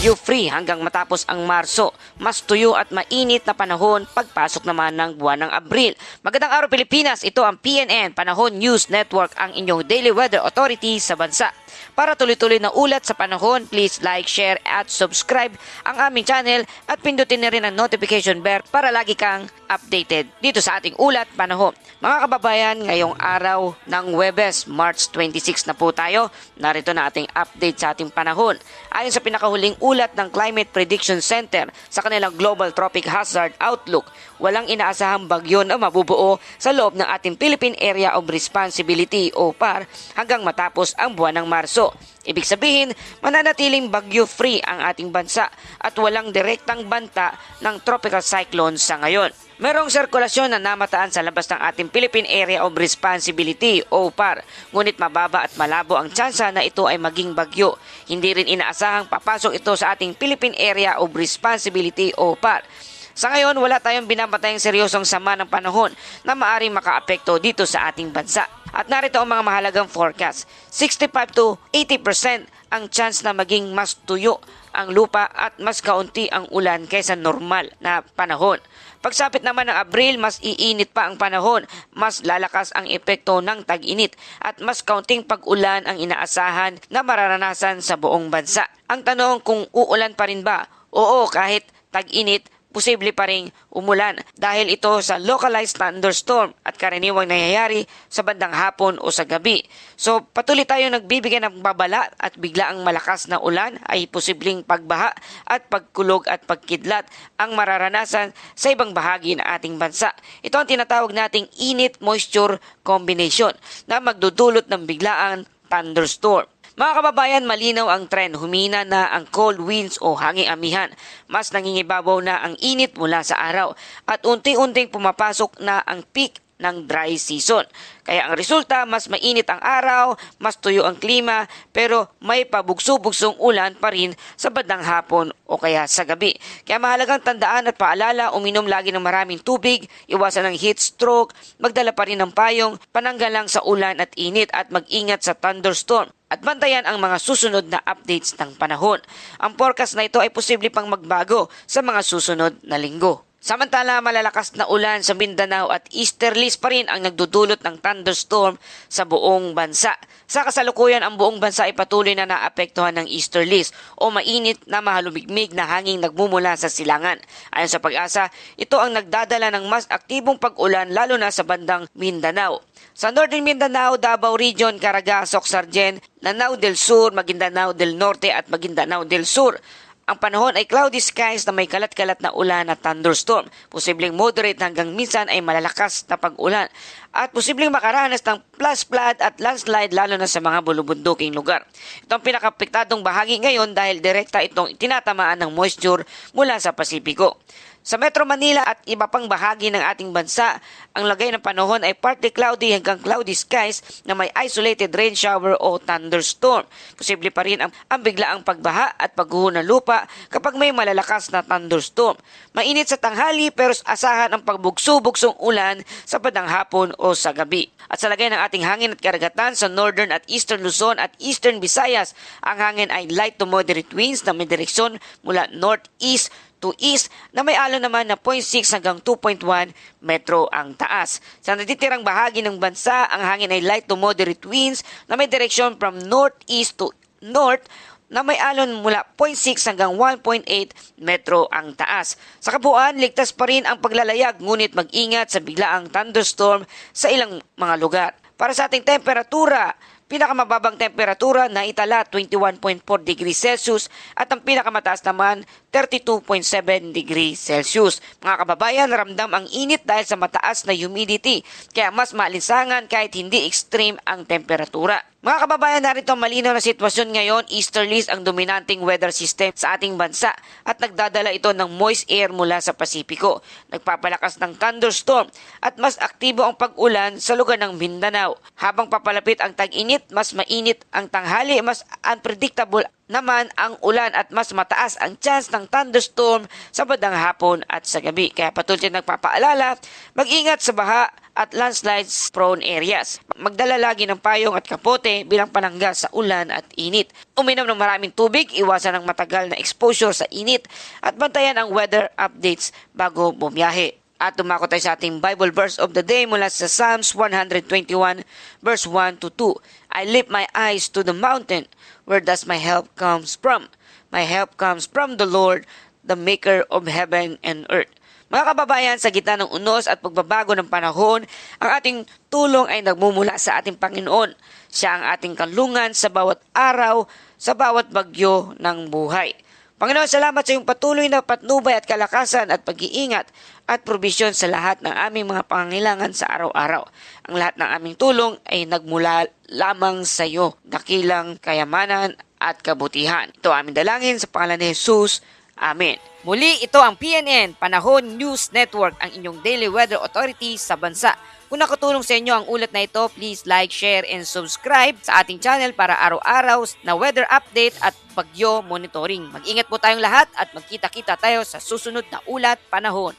bagyo-free hanggang matapos ang Marso. Mas tuyo at mainit na panahon pagpasok naman ng buwan ng Abril. Magandang araw Pilipinas, ito ang PNN Panahon News Network, ang inyong daily weather authority sa bansa. Para tuloy-tuloy na ulat sa panahon, please like, share at subscribe ang aming channel at pindutin na rin ang notification bell para lagi kang updated dito sa ating ulat panahon. Mga kababayan, ngayong araw ng Huwebes, March 26 na po tayo. Narito na ating update sa ating panahon. Ayon sa pinakahuling ulat ng Climate Prediction Center sa kanilang Global Tropic Hazard Outlook, walang inaasahang bagyo na mabubuo sa loob ng ating Philippine Area of Responsibility o PAR hanggang matapos ang buwan ng Marso. Ibig sabihin, mananatiling bagyo-free ang ating bansa at walang direktang banta ng tropical cyclone sa ngayon. Merong sirkulasyon na namataan sa labas ng ating Philippine Area of Responsibility o PAR, ngunit mababa at malabo ang tsansa na ito ay maging bagyo. Hindi rin inaasahang papasok ito sa ating Philippine Area of Responsibility o PAR. Sa ngayon, wala tayong binabatayang seryosong sama ng panahon na maaring makaapekto dito sa ating bansa. At narito ang mga mahalagang forecast. 65 to 80% ang chance na maging mas tuyo ang lupa at mas kaunti ang ulan kaysa normal na panahon. Pagsapit naman ng Abril, mas iinit pa ang panahon, mas lalakas ang epekto ng tag-init at mas kaunting pag-ulan ang inaasahan na mararanasan sa buong bansa. Ang tanong kung uulan pa rin ba? Oo, kahit tag-init, posible pa ring umulan dahil ito sa localized thunderstorm at karaniwang nangyayari sa bandang hapon o sa gabi. So patuloy tayo nagbibigay ng babala at biglaang malakas na ulan ay posibleng pagbaha at pagkulog at pagkidlat ang mararanasan sa ibang bahagi ng ating bansa. Ito ang tinatawag nating init-moisture combination na magdudulot ng biglaang thunderstorm. Mga kababayan, malinaw ang trend. Humina na ang cold winds o hanging amihan. Mas nangingibabaw na ang init mula sa araw at unti-unting pumapasok na ang peak ng dry season. Kaya ang resulta, mas mainit ang araw, mas tuyo ang klima, pero may pabugso-bugsong ulan pa rin sa bandang hapon o kaya sa gabi. Kaya mahalagang tandaan at paalala, uminom lagi ng maraming tubig, iwasan ng heat stroke, magdala pa rin ng payong, pananggal lang sa ulan at init at mag-ingat sa thunderstorm. At bantayan ang mga susunod na updates ng panahon. Ang forecast na ito ay posible pang magbago sa mga susunod na linggo. Samantala, malalakas na ulan sa Mindanao at easterlies pa rin ang nagdudulot ng thunderstorm sa buong bansa. Sa kasalukuyan, ang buong bansa ay patuloy na naapektuhan ng easterlies o mainit na mahalumigmig na hanging nagmumula sa silangan. Ayon sa Pag-asa, ito ang nagdadala ng mas aktibong pag-ulan lalo na sa bandang Mindanao. Sa Northern Mindanao, Davao Region, Caraga, Sargen, Lanao del Sur, Maguindanao del Norte at Maguindanao del Sur. Ang panahon ay cloudy skies na may kalat-kalat na ulan at thunderstorm. Posibleng moderate hanggang minsan ay malalakas na pag-ulan. At posibleng makaranas ng flash flood at landslide lalo na sa mga bulubunduking lugar. Ito ang pinakapektadong bahagi ngayon dahil direkta itong tinatamaan ng moisture mula sa Pasipiko. Sa Metro Manila at iba pang bahagi ng ating bansa, ang lagay ng panahon ay partly cloudy hanggang cloudy skies na may isolated rain shower o thunderstorm. Posible pa rin ang biglaang pagbaha at pagguho ng lupa kapag may malalakas na thunderstorm. Mainit sa tanghali pero asahan ang pagbugso-bugsong ulan sa bandang hapon o sa gabi. At sa lagay ng ating hangin at karagatan sa Northern at Eastern Luzon at Eastern Visayas, ang hangin ay light to moderate winds na may direksyon mula northeast to east na may alon naman na 0.6 hanggang 2.1 metro ang taas. Sa natitirang bahagi ng bansa, ang hangin ay light to moderate winds na may direksyon from northeast to north na may alon mula 0.6 hanggang 1.8 metro ang taas. Sa kabuuan, ligtas pa rin ang paglalayag ngunit mag-ingat sa biglaang thunderstorm sa ilang mga lugar. Para sa ating temperatura, pinakamababang temperatura na itala 21.4 degrees Celsius at ang pinakamataas naman 32.7 degrees Celsius. Mga kababayan, ramdam ang init dahil sa mataas na humidity, kaya mas maalinsangan kahit hindi extreme ang temperatura. Mga kababayan, narito ang malinaw na sitwasyon ngayon. Easterlies ang dominanting weather system sa ating bansa at nagdadala ito ng moist air mula sa Pasipiko. Nagpapalakas ng thunderstorm at mas aktibo ang pag-ulan sa lugar ng Mindanao. Habang papalapit ang tag-init, mas mainit ang tanghali, mas unpredictable naman ang ulan at mas mataas ang chance ng thunderstorm sa bandang hapon at sa gabi. Kaya patuloy nagpapaalala, mag-ingat sa baha at landslides prone areas. Magdala lagi ng payong at kapote bilang panangga sa ulan at init. Uminom ng maraming tubig, iwasan ang matagal na exposure sa init at bantayan ang weather updates bago bumiyahe. At tumako tayo sa ating Bible verse of the day mula sa Psalms 121 verse 1 to 2. I lift my eyes to the mountain. Where does my help comes from? My help comes from the Lord, the maker of heaven and earth. Mga kababayan, sa gitna ng unos at pagbabago ng panahon, ang ating tulong ay nagmumula sa ating Panginoon. Siya ang ating kanlungan sa bawat araw, sa bawat bagyo ng buhay. Panginoon, salamat sa iyong patuloy na patnubay at kalakasan at pag-iingat at probisyon sa lahat ng aming mga pangangailangan sa araw-araw. Ang lahat ng aming tulong ay nagmula lamang sa iyo, dakilang kayamanan at kabutihan. Ito aming dalangin sa pangalan ni Jesus. Amen. Muli, ito ang PNN, Panahon News Network, ang inyong daily weather authority sa bansa. Kung nakatulong sa inyo ang ulat na ito, please like, share, and subscribe sa ating channel para araw-araw na weather update at bagyo monitoring. Mag-ingat po tayong lahat at magkita-kita tayo sa susunod na ulat panahon.